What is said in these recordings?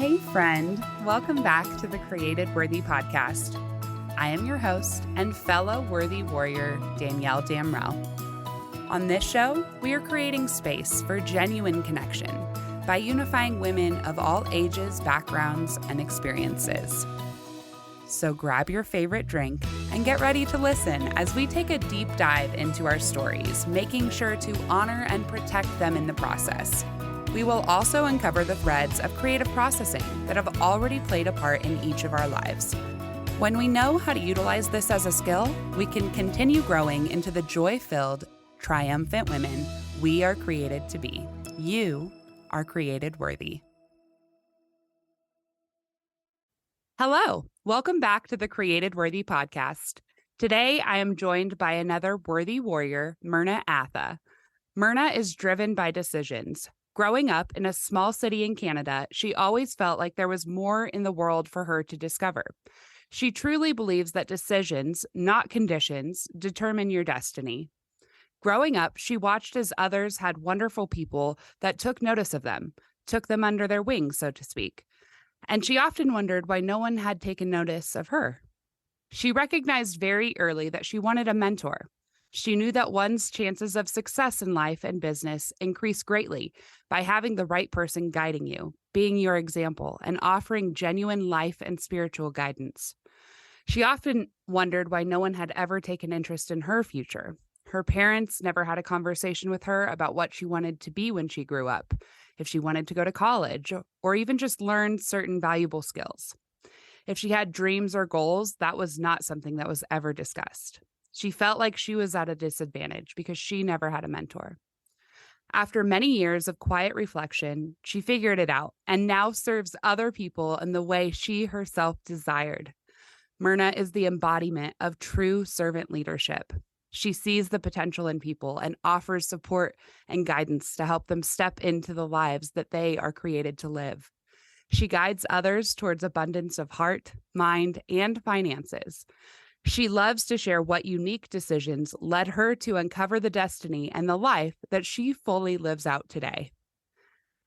Hey friend, welcome back to the Created Worthy podcast. I am your host and fellow worthy warrior, Danielle Damrell. On this show, we are creating space for genuine connection by unifying women of all ages, backgrounds, and experiences. So grab your favorite drink and get ready to listen as we take a deep dive into our stories, making sure to honor and protect them in the process. We will also uncover the threads of creative processing that have already played a part in each of our lives. When we know how to utilize this as a skill, we can continue growing into the joy-filled, triumphant women we are created to be. You are created worthy. Hello, welcome back to the Created Worthy podcast. Today, I am joined by another worthy warrior, Myrna Atha. Myrna is driven by decisions. Growing up in a small city in Canada, she always felt like there was more in the world for her to discover. She truly believes that decisions, not conditions, determine your destiny. Growing up, she watched as others had wonderful people that took notice of them, took them under their wings, so to speak. And she often wondered why no one had taken notice of her. She recognized very early that she wanted a mentor. She knew that one's chances of success in life and business increase greatly by having the right person guiding you, being your example, and offering genuine life and spiritual guidance. She often wondered why no one had ever taken interest in her future. Her parents never had a conversation with her about what she wanted to be when she grew up, if she wanted to go to college, or even just learn certain valuable skills. If she had dreams or goals, that was not something that was ever discussed. She felt like she was at a disadvantage because she never had a mentor. After many years of quiet reflection, she figured it out and now serves other people in the way she herself desired. Myrna is the embodiment of true servant leadership. She sees the potential in people and offers support and guidance to help them step into the lives that they are created to live. She guides others towards abundance of heart, mind, and finances. She loves to share what unique decisions led her to uncover the destiny and the life that she fully lives out today.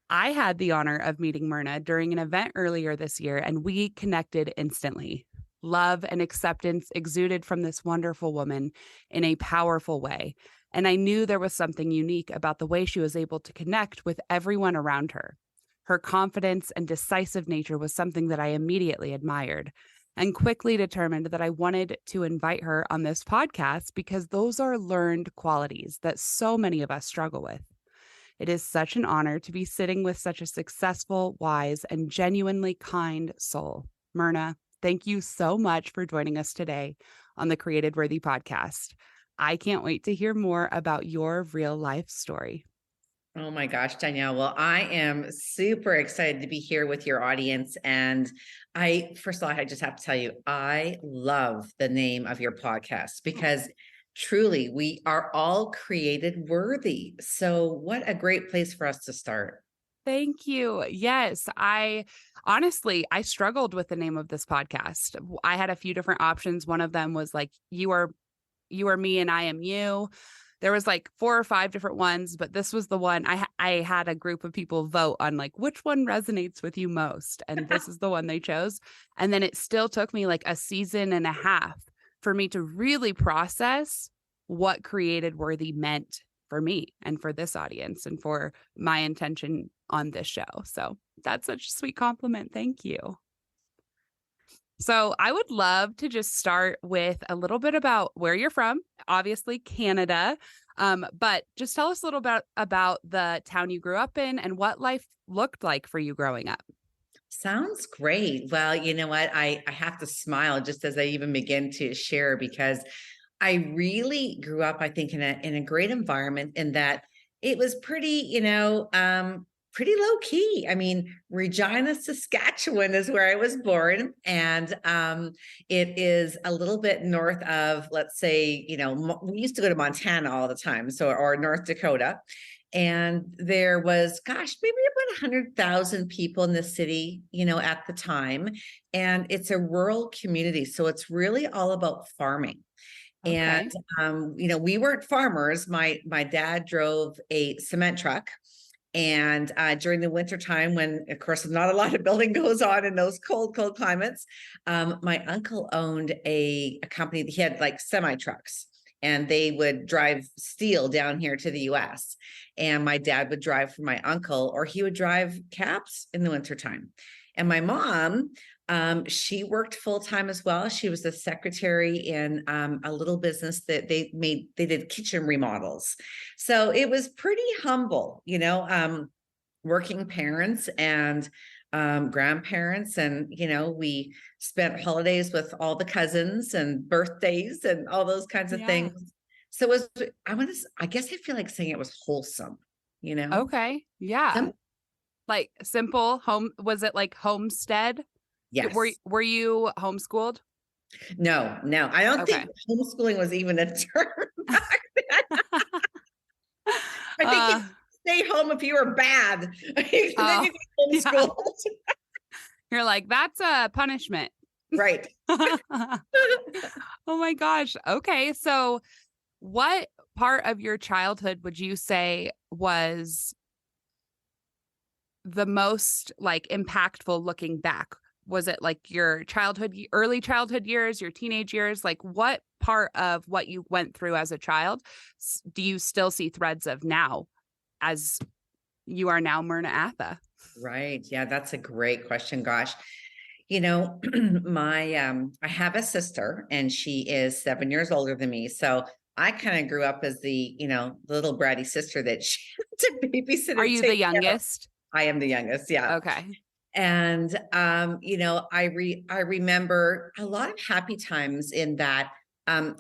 I had the honor of meeting Myrna during an event earlier this year, and we connected instantly. Love and acceptance exuded from this wonderful woman in a powerful way, and I knew there was something unique about the way she was able to connect with everyone around her. Her confidence and decisive nature was something that I immediately admired, and quickly determined that I wanted to invite her on this podcast because those are learned qualities that so many of us struggle with. It is such an honor to be sitting with such a successful, wise, and genuinely kind soul. Myrna, thank you so much for joining us today on the Created Worthy podcast. I can't wait to hear more about your real life story. Oh my gosh, Danielle. Well, I am super excited to be here with your audience. And first of all, I just have to tell you, I love the name of your podcast because truly we are all created worthy. So what a great place for us to start. Thank you. Yes, I struggled with the name of this podcast. I had a few different options. One of them was like, you are me and I am you. There was like 4 or 5 different ones, but this was the one I had a group of people vote on like which one resonates with you most. And this is the one they chose. And then it still took me like a season and a half for me to really process what created worthy meant for me and for this audience and for my intention on this show. So that's such a sweet compliment. Thank you. So I would love to just start with a little bit about where you're from, obviously Canada, but just tell us a little bit about the town you grew up in and what life looked like for you growing up. Sounds great. Well, you know what? I have to smile just as I even begin to share because I really grew up, I think, in a great environment in that it was pretty low key. I mean, Regina, Saskatchewan is where I was born. And it is a little bit north of, let's say, we used to go to Montana all the time. Or North Dakota. And there was, gosh, maybe about 100,000 people in the city, at the time. And it's a rural community. So it's really all about farming. Okay. And we weren't farmers. My dad drove a cement truck, And during the winter time, when of course not a lot of building goes on in those cold climates, my uncle owned a company. He had like semi trucks, and they would drive steel down here to the US. And my dad would drive for my uncle, or he would drive cabs in the wintertime. And my mom, she worked full time as well. She was the secretary in a little business that they did kitchen remodels. So it was pretty humble, working parents and grandparents. And, we spent holidays with all the cousins and birthdays and all those kinds of Yeah. things. So it was, I guess I feel like saying it was wholesome, Okay. Yeah. Like simple home. Was it like homestead? Were Yes. were you homeschooled? No, I don't Okay. think homeschooling was even a term back then. I think you Uh, stay home if you were bad. Then oh, you get yeah. homeschooled. You're like, that's a punishment. Right. Oh my gosh. Okay. So, what part of your childhood would you say was the most like impactful looking back? Was it like your early childhood years, your teenage years? Like, what part of what you went through as a child do you still see threads of now as you are now Myrna Atha? Right. Yeah, that's a great question. Gosh. I have a sister, and she is 7 years older than me. So I kind of grew up as the little bratty sister that she had to babysit Are and you the take care of. youngest? I am the youngest. Yeah. Okay. And I remember a lot of happy times in that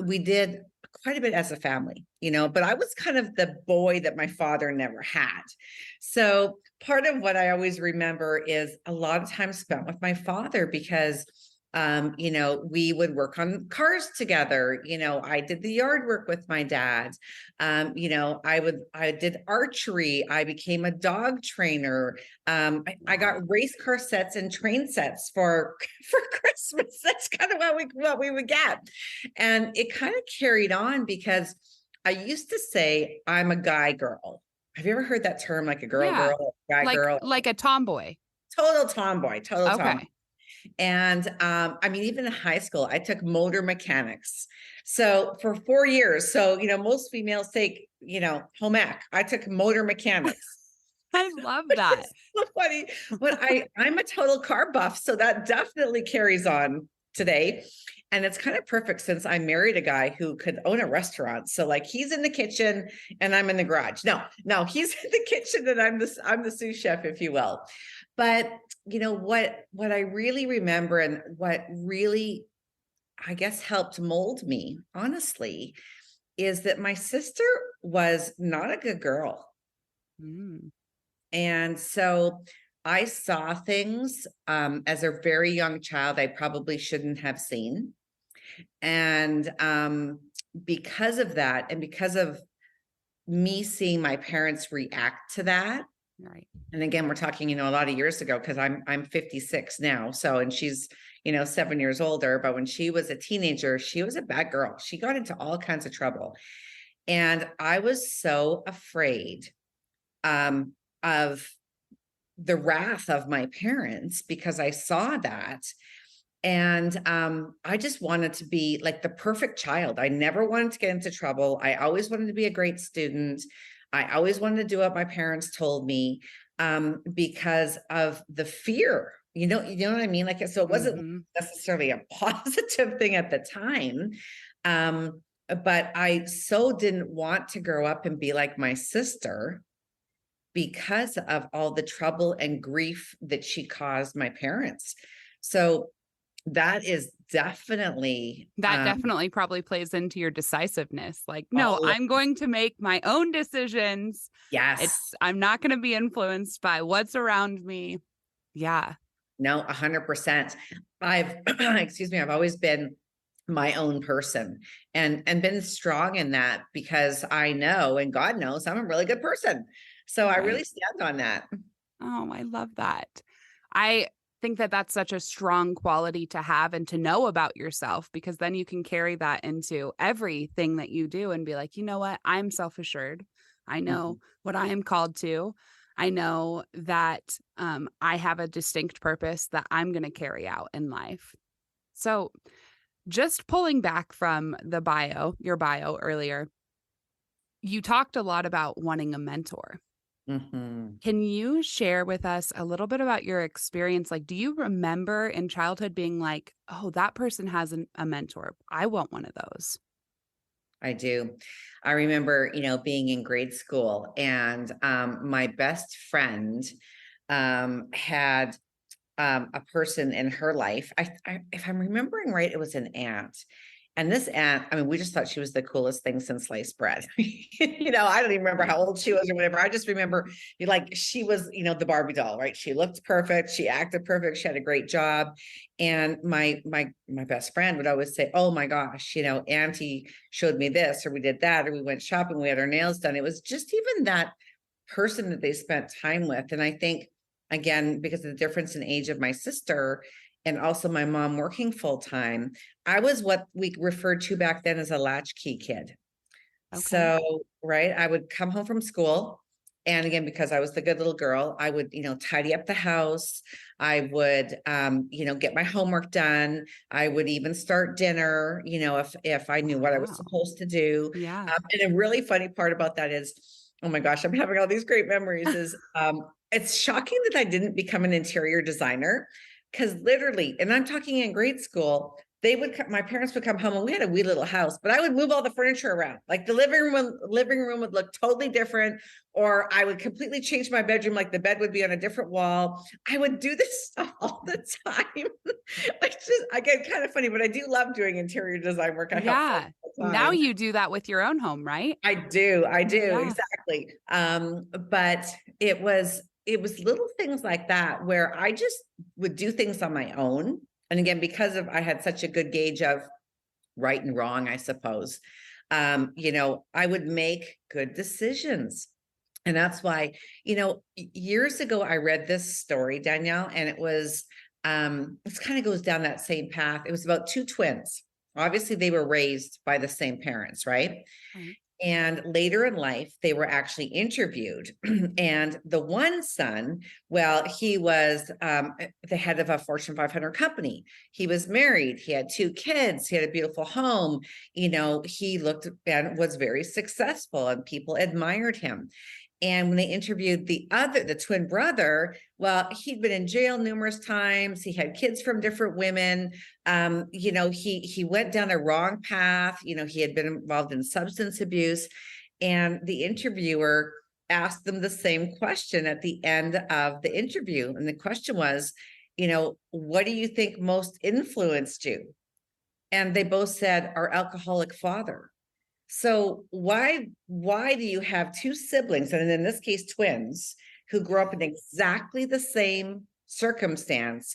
we did quite a bit as a family, but I was kind of the boy that my father never had. So part of what I always remember is a lot of time spent with my father, because we would work on cars together. I did the yard work with my dad. I did archery. I became a dog trainer. I got race car sets and train sets for Christmas. That's kind of what we would get. And it kind of carried on, because I used to say I'm a guy girl. Have you ever heard that term, like a Yeah. guy Like girl? like a tomboy. Total tomboy, total tomboy. Okay. And even in high school, I took motor mechanics. So for 4 years, so most females take, home ec. I took motor mechanics. I love that. It's so funny, but I'm a total car buff, so that definitely carries on today. And it's kind of perfect, since I married a guy who could own a restaurant. So like, he's in the kitchen and I'm in the garage. No, he's in the kitchen and I'm the sous chef, if you will. But what I really remember, and what really, I guess, helped mold me, honestly, is that my sister was not a good girl. Mm. And so I saw things as a very young child I probably shouldn't have seen. And because of that, and because of me seeing my parents react to that, Right. and again, we're talking, a lot of years ago, because I'm 56 now. So, and she's, 7 years older, but when she was a teenager, she was a bad girl. She got into all kinds of trouble. And I was so afraid of the wrath of my parents, because I saw that. And I just wanted to be like the perfect child. I never wanted to get into trouble. I always wanted to be a great student. I always wanted to do what my parents told me, because of the fear. You know what I mean? Like, so it wasn't Mhm. necessarily a positive thing at the time. But I so didn't want to grow up and be like my sister, because of all the trouble and grief that she caused my parents. So that is definitely That definitely probably plays into your decisiveness. Like, no, all. I'm going to make my own decisions. Yes. I'm not going to be influenced by what's around me. Yeah. No, 100%. Excuse me, I've always been my own person, and been strong in that, because I know, and God knows, I'm a really good person. So I really Right. stand on that. Oh, I love that. I think that that's such a strong quality to have and to know about yourself, because then you can carry that into everything that you do and be like, you know what? I'm self assured. I know Mhm. what I am called to. I know that I have a distinct purpose that I'm going to carry out in life. So, just pulling back from your bio earlier, you talked a lot about wanting a mentor. Mhm. Can you share with us a little bit about your experience? Like, do you remember in childhood being like, oh, that person has a mentor? I want one of those. I do. I remember, being in grade school and my best friend had a person in her life. If I'm remembering right, it was an aunt. And this aunt, I mean, we just thought she was the coolest thing since sliced bread. I don't even remember how Right. old she was or whatever. I just remember like she was, the Barbie doll, right? She looked perfect. She acted perfect. She had a great job. And my best friend would always say, oh my gosh, Auntie showed me this, or we did that, or we went shopping, we had our nails done. It was just even that person that they spent time with. And I think, again, because of the difference in age of my sister and also my mom working full time, I was what we referred to back then as a latchkey kid. Okay. So, right, I would come home from school. And again, because I was the good little girl, I would, tidy up the house. I would, get my homework done. I would even start dinner, if I knew Oh, what I was wow. supposed to do. Yeah. And a really funny part about that is, oh my gosh, I'm having all these great memories. Is it's shocking that I didn't become an interior designer because literally, and I'm talking in grade school, my parents would come home and we had a wee little house, but I would move all the furniture around. Like the living room would look totally different, or I would completely change my bedroom. Like the bed would be on a different wall. I would do this stuff all the time. It's just, I get kind of funny, but I do love doing interior design work. I help folks Yeah. all the Now time. you do that with your own home, right? I do Yeah. exactly. But it was little things like that where I just would do things on my own. And again, because of I had such a good gauge of right and wrong, I suppose. I would make good decisions. And that's why, years ago I read this story, Danielle, and it kind of goes down that same path. It was about two twins. Obviously, they were raised by the same parents, right? Right. And later in life, they were actually interviewed. And the one son, well, he was the head of a Fortune 500 company. He was married. He had two kids. He had a beautiful home. He looked and was very successful, and people admired him. And when they interviewed the twin brother, well, he'd been in jail numerous times. He had kids from different women. He went down a wrong path. He had been involved in substance abuse. And the interviewer asked them the same question at the end of the interview. And the question was, what do you think most influenced you? And they both said, our alcoholic father. So why do you have two siblings, and in this case twins, who grew up in exactly the same circumstance,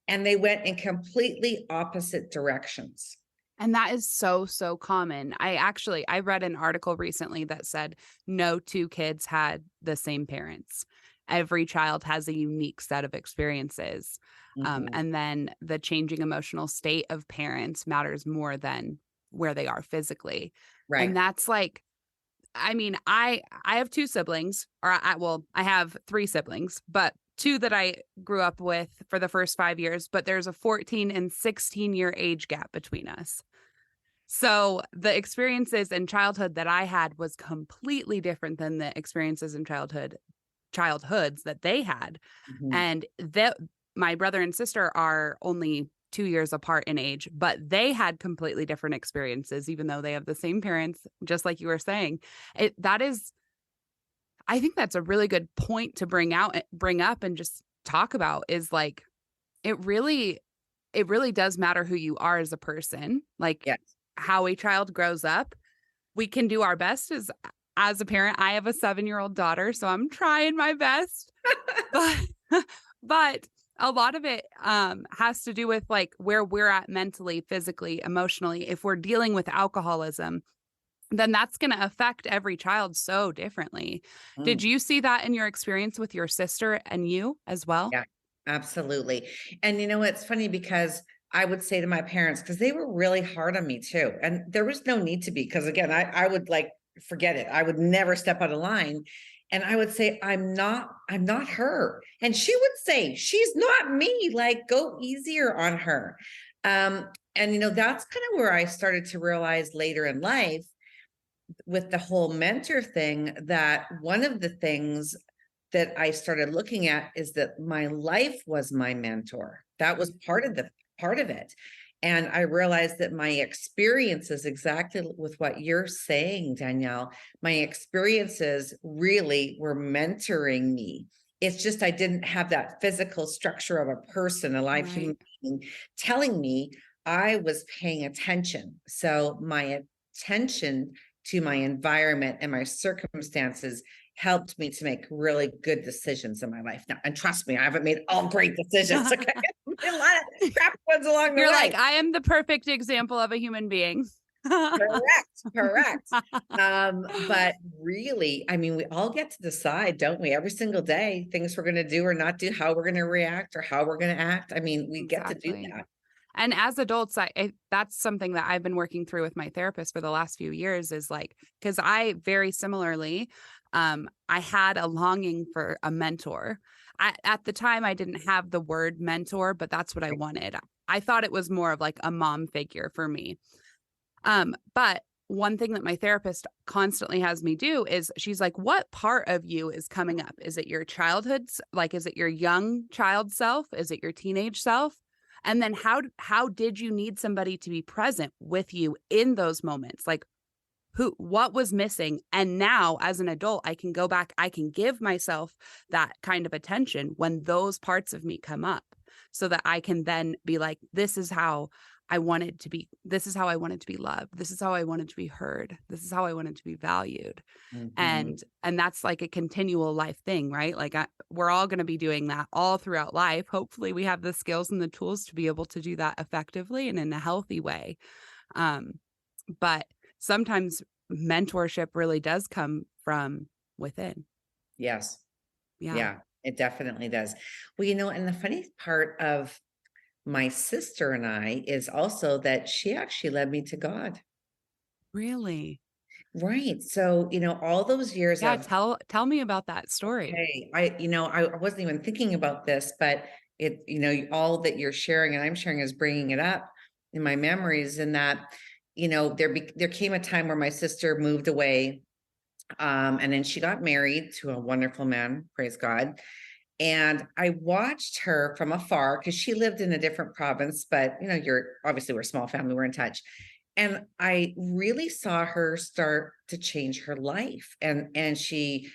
and they went in completely opposite directions? And that is so, so common. I read an article recently that said no two kids had the same parents. Every child has a unique set of experiences. Mhm. And then the changing emotional state of parents matters more than where they are physically. And Right. that's like, I mean, I have two siblings, or I have three siblings, but two that I grew up with for the first 5 years, but there's a 14 and 16-year age gap between us. So the experiences in childhood that I had was completely different than the experiences in childhoods that they had. Mhm. And that my brother and sister are only 2 years apart in age, but they had completely different experiences, even though they have the same parents, just like you were saying. I think that's a really good point to bring up and just talk about is like, it really, it really does matter who you are as a person, like Yes. how a child grows up. We can do our best as a parent. I have a 7-year-old daughter, so I'm trying my best. But but a lot of it has to do with like where we're at mentally, physically, emotionally. If we're dealing with alcoholism, then that's going to affect every child so differently. Did Mm. you see that in your experience with your sister and you as well? Yeah, absolutely. And it's funny because I would say to my parents, because they were really hard on me too. And there was no need to be, because again, I would like forget it. I would never step out of line. And I would say, I'm not her. And she would say, she's not me. Like, go easier on her. And that's kind of where I started to realize later in life with the whole mentor thing, that one of the things that I started looking at is that my life was my mentor. That was part of it. And I realized that my experiences, exactly with what you're saying, Danielle, my experiences really were mentoring me. It's just I didn't have that physical structure of a person, a live human Right. being, telling me I was paying attention. So my attention to my environment and my circumstances helped me to make really good decisions in my life now. And trust me, I haven't made all great decisions. Okay? A lot of crap ones along the You're way. like, I am the perfect example of a human being. Correct. But really, I mean, we all get to decide, don't we, every single day, things we're going to do or not do, how we're going to react or how we're going to act. I mean, we get to do Exactly. that. And as adults, that's something that I've been working through with my therapist for the last few years, is like, because I very similarly, I had a longing for a mentor. At the time, I didn't have the word mentor, but that's what I wanted. I thought it was more of like a mom figure for me. But one thing that my therapist constantly has me do is she's like, what part of you is coming up? Is it your childhood's, like, is it your young child self? Is it your teenage self? And then how did you need somebody to be present with you in those moments? Like, what was missing? And now as an adult, I can go back, I can give myself that kind of attention when those parts of me come up, so that I can then be like, this is how I wanted to be. This is how I wanted to be loved. This is how I wanted to be heard. This is how I wanted to be valued. Mhm. And that's like a continual life thing, right? Like we're all going to be doing that all throughout life. Hopefully we have the skills and the tools to be able to do that effectively and in a healthy way. Um, but sometimes mentorship really does come from within. Yes. Yeah. Yeah, it definitely does. Well, and the funny part of my sister and I is also that she actually led me to God. Really? Right. So, all those years Yeah, of, tell me about that story. hey, I wasn't even thinking about this, but all that you're sharing and I'm sharing is bringing it up in my memories. And that, there came a time where my sister moved away, and then she got married to a wonderful man, praise God. And I watched her from afar because she lived in a different province, but you're obviously, we're a small family, we're in touch. And I really saw her start to change her life. And she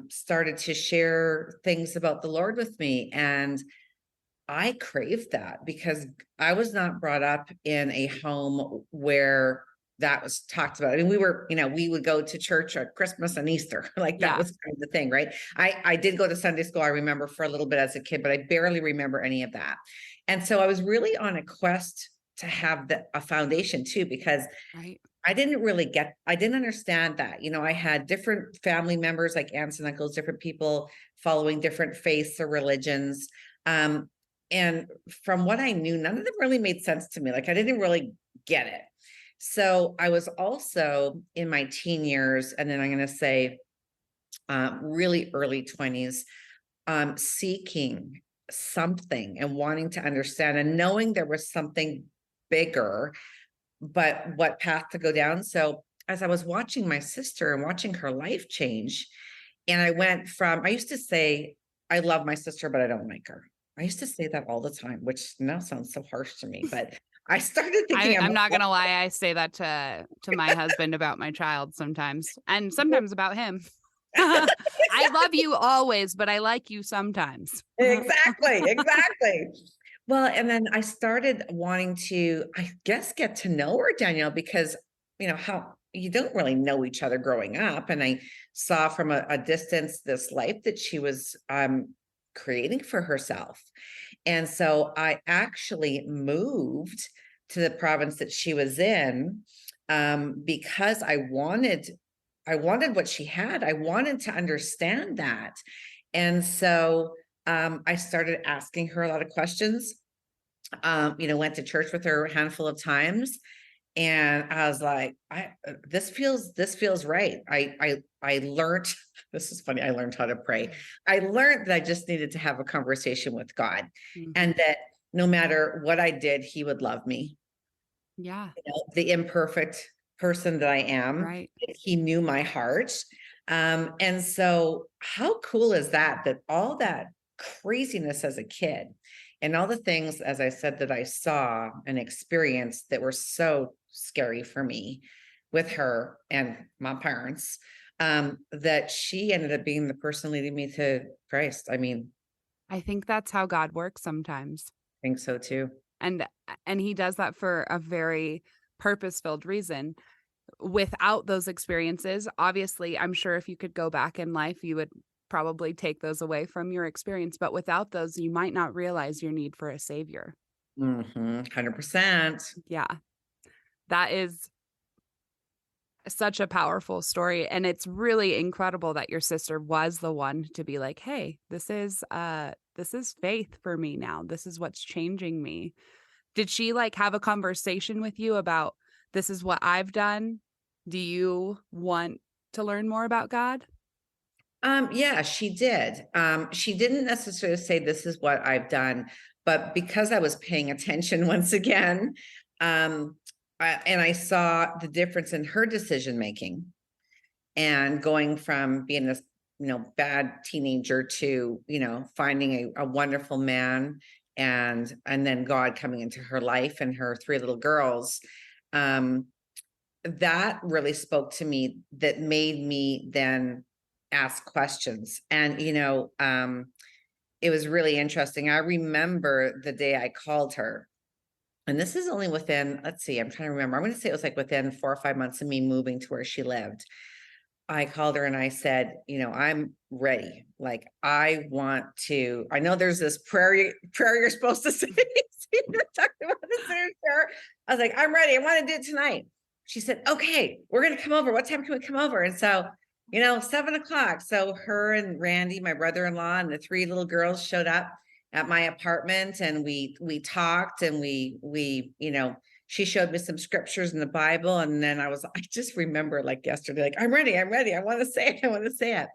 started to share things about the Lord with me. And I craved that because I was not brought up in a home where that was talked about. I mean, we would go to church at Christmas and Easter. Like that Yeah. was kind of the thing, right? I did go to Sunday school, I remember, for a little bit as a kid, but I barely remember any of that. And so I was really on a quest to have a foundation too, because Right. I didn't understand that. I had different family members, like aunts and uncles, different people following different faiths or religions. Um, and from what I knew, none of them really made sense to me. Like I didn't really get it. So I was also in my teen years, and then I'm going to say really early 20s, seeking something and wanting to understand and knowing there was something bigger, but what path to go down. So as I was watching my sister and watching her life change, and I used to say, I love my sister, but I don't like her. I used to say that all the time, which now sounds so harsh to me, but I started thinking I'm not gonna lie, I say that to my husband about my child sometimes, and sometimes about him. I love you always, but I like you sometimes. exactly. Well, and then I started wanting to, I guess, get to know her, Danielle, because how you don't really know each other growing up. And I saw from a distance this life that she was creating for herself. And so I actually moved to the province that she was in, because I wanted what she had. I wanted to understand that. And so I started asking her a lot of questions. Went to church with her a handful of times, and I was like, this feels right. I I learned, this is funny, I learned how to pray. I learned that I just needed to have a conversation with God, Mhm. and that no matter what I did, he would love me. Yeah, The imperfect person that I am, right. he knew my heart. And so how cool is that, that all that craziness as a kid and all the things, as I said, that I saw and experienced that were so scary for me with her and my parents, that she ended up being the person leading me to Christ. I mean, I think that's how God works sometimes. I think so too. And and he does that for a very purpose-filled reason. Without those experiences, obviously, I'm sure if you could go back in life, you would probably take those away from your experience, but without those, you might not realize your need for a savior. 100%. Yeah, that is such a powerful story, and it's really incredible that your sister was the one to be like, "Hey, this is faith for me now. This is what's changing me." Did she, like, have a conversation with you about, "This is what I've done. Do you want to learn more about God?" Yeah, she did. She didn't necessarily say this is what I've done, but because I was paying attention once again, and I saw the difference in her decision making and going from being this, bad teenager to, finding a wonderful man, and then God coming into her life and her three little girls. Um, that really spoke to me, that made me then ask questions. And it was really interesting. I remember the day I called her, and this is only within, let's see, I'm trying to remember, I'm going to say it was like within 4 or 5 months of me moving to where she lived. I called her and I said, I'm ready. Like, I want to, I know there's this prayer you're supposed to say. You're talking about this prayer. I was like, I'm ready. I want to do it tonight. She said, okay, we're going to come over. What time can we come over? And so, 7 o'clock. So her and Randy, my brother-in-law, and the three little girls showed up at my apartment, and we talked, and we she showed me some scriptures in the Bible. And then I just remember like yesterday, like, I'm ready. I want to say it. I want to say it.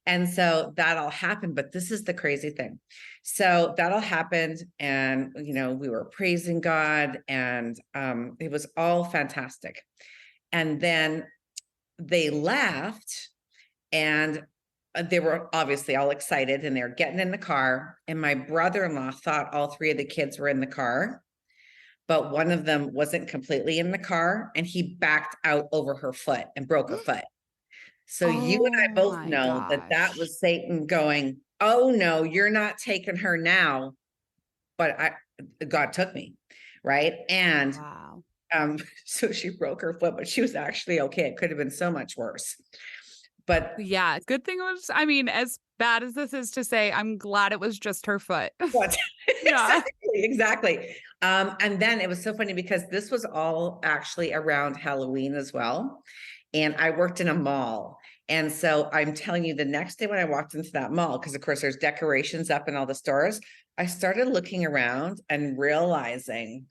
And so that all happened. But this is the crazy thing. So that all happened. And, we were praising God, and it was all fantastic. And then they left, and they were obviously all excited, and they're getting in the car. And my brother-in-law thought all three of the kids were in the car, but one of them wasn't completely in the car, and he backed out over her foot and broke her foot. So you and I Oh both my know that that gosh. was Satan going, oh no, you're not taking her now. But God took me. Right. And Wow. so she broke her foot, but she was actually okay. It could have been so much worse. But Yeah, good thing it was, I mean, as bad as this is to say, I'm glad it was just her foot. what? Yeah. Exactly. And then it was so funny because this was all actually around Halloween as well. And I worked in a mall. And so I'm telling you, the next day when I walked into that mall, because of course there's decorations up in all the stores, I started looking around and realizing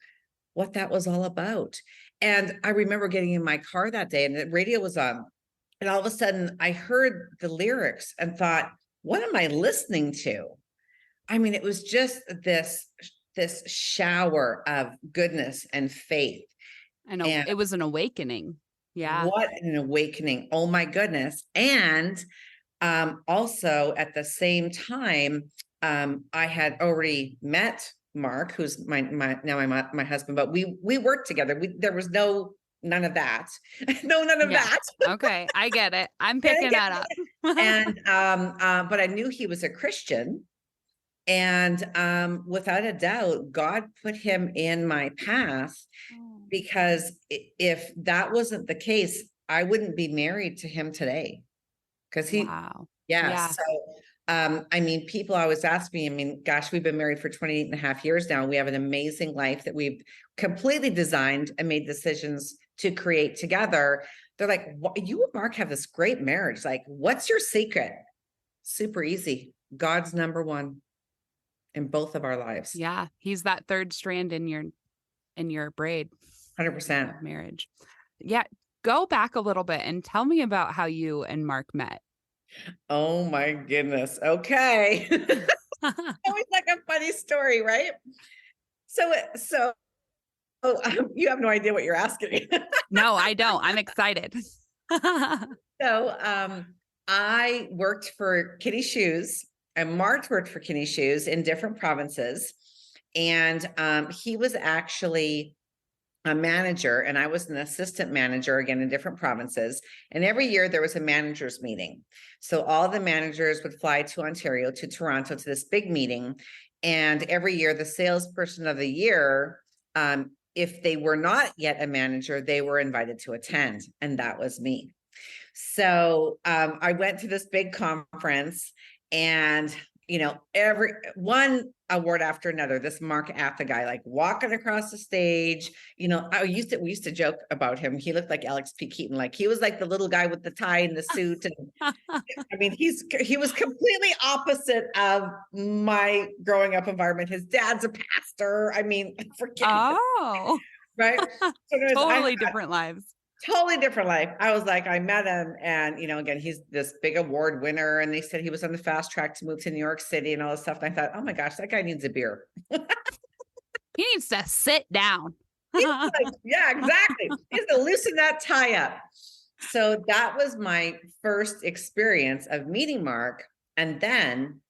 what that was all about. And I remember getting in my car that day, and the radio was on. And all of a sudden I heard the lyrics and thought, what am I listening to? I mean, it was just this shower of goodness and faith. And And it was an awakening. Yeah. what an awakening. Oh my goodness. And also at the same time, I had already met Mark, who's my husband, but we worked together. There was none of that. No, none of Yeah. that. Okay, I get it. I'm picking that up. And but I knew he was a Christian. And without a doubt, God put him in my path, Oh, because if that wasn't the case, I wouldn't be married to him today. Because wow. yeah. Yeah. So, I mean, people always ask me, I mean, gosh, we've been married for 28 and a half years now. We have an amazing life that we've completely designed and made decisions to create together. They're like, you and Mark have this great marriage. Like, what's your secret? Super easy. God's number one in both of our lives. Yeah, he's that third strand in your braid 100%. of marriage. Yeah. go back a little bit and tell me about how you and Mark met. Oh my goodness. Okay. Always like a funny story, right? So you have no idea what you're asking. No, I don't. I'm excited. So I worked for Kitty Shoes, and Mark worked for Kitty Shoes in different provinces. And he was actually a manager, and I was an assistant manager, again, in different provinces. And every year there was a managers meeting. So all the managers would fly to Ontario, to Toronto, to this big meeting. And every year the salesperson of the year, if they were not yet a manager, they were invited to attend. And that was me. So I went to this big conference, and every one award after another, this Mark Atha guy, like walking across the stage. We used to joke about him. He looked like Alex P. Keaton. Like he was like the little guy with the tie and the suit. And I mean, he was completely opposite of my growing up environment. His dad's a pastor. I mean, forget it, Oh, right? So totally different lives. totally different life. I was like, I met him, and again, he's this big award winner, and they said he was on the fast track to move to New York City and all this stuff. And I thought, oh my gosh, that guy needs a beer. He needs to sit down. Like, yeah, exactly. He needs to loosen that tie up. So that was my first experience of meeting Mark. And then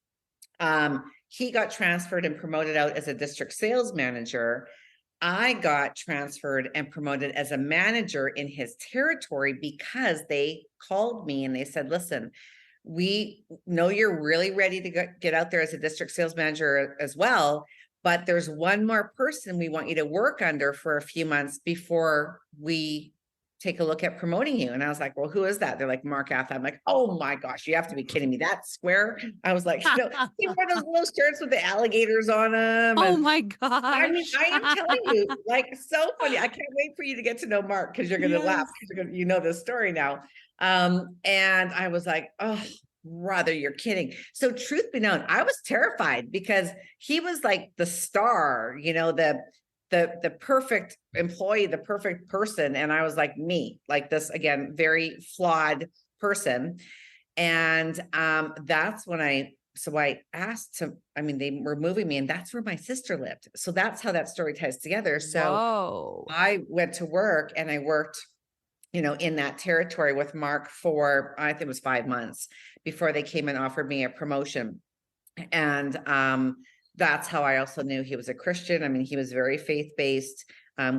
he got transferred and promoted out as a district sales manager. I got transferred and promoted as a manager in his territory because they called me and they said, listen, we know you're really ready to get out there as a district sales manager as well, but there's one more person we want you to work under for a few months before we take a look at promoting you. And I was like, well, who is that? They're like, Mark Atha. I'm like, oh my gosh, you have to be kidding me. That's square. I was like, he wore those little shirts with the alligators on them. Oh my gosh. I mean, I am telling you, like, so funny. I can't wait for you to get to know Mark, because you're going to laugh, because you know this story now. And I was like, oh, brother, you're kidding. So truth be known, I was terrified because he was like the star, the perfect employee, the perfect person. And I was like me, like this, again, very flawed person. And that's when I asked him, they were moving me, and that's where my sister lived. So that's how that story ties together. So Whoa. I went to work, and I worked, in that territory with Mark for, I think it was 5 months before they came and offered me a promotion. And that's how I also knew he was a Christian. He was very faith-based.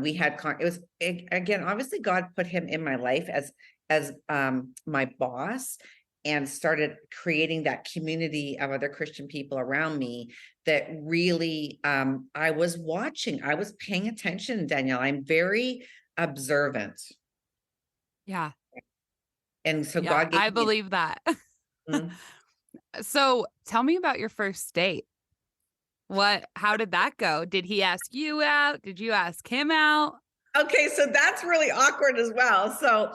We had, it was, again, obviously God put him in my life as my boss, and started creating that community of other Christian people around me that really, I was watching, I was paying attention, Danielle. I'm very observant. Yeah. And so Yeah, God gave I me. believe that. So tell me about your first date. How did that go? Did he ask you out? Did you ask him out? Okay, so that's really awkward as well. So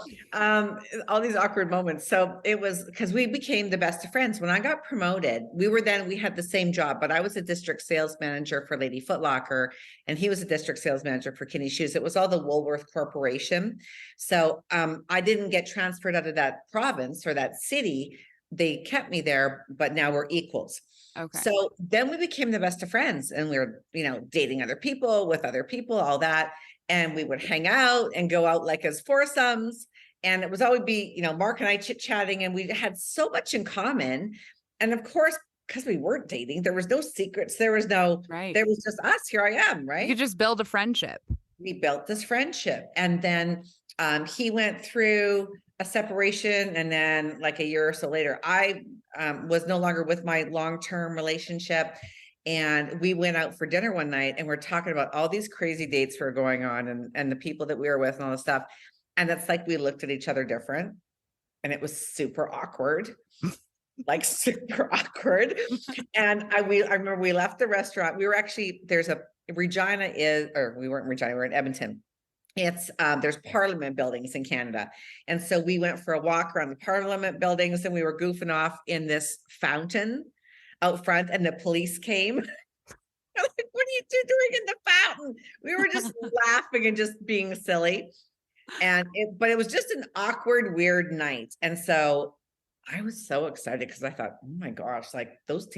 all these awkward moments. So it was because we became the best of friends. When I got promoted, we had the same job, but I was a district sales manager for Lady Foot Locker, and he was a district sales manager for Kitty Shoes. It was all the Woolworth Corporation. So I didn't get transferred out of that province or that city. They kept me there, but now we're equals. Okay. So then we became the best of friends, and we were, dating other people, with other people, all that. And we would hang out and go out like as foursomes. And it was always be, Mark and I chit-chatting, and we had so much in common. And of course, because we weren't dating, there was no secrets. There was just us. Here I am, right? You could just build a friendship. We built this friendship. And then he went through a separation. And then like a year or so later, I was no longer with my long-term relationship. And we went out for dinner one night, and we're talking about all these crazy dates were going on, and the people that we were with and all this stuff. And it's like, we looked at each other different, and it was super awkward, like super awkward. And I remember we left the restaurant. We were actually, we weren't in Regina, we were in Edmonton. It's there's Parliament buildings in Canada. And so we went for a walk around the Parliament buildings, and we were goofing off in this fountain out front, and the police came. Like, what are you two doing in the fountain? We were just laughing and just being silly. But it was just an awkward, weird night. And so I was so excited because I thought, oh my gosh, like those,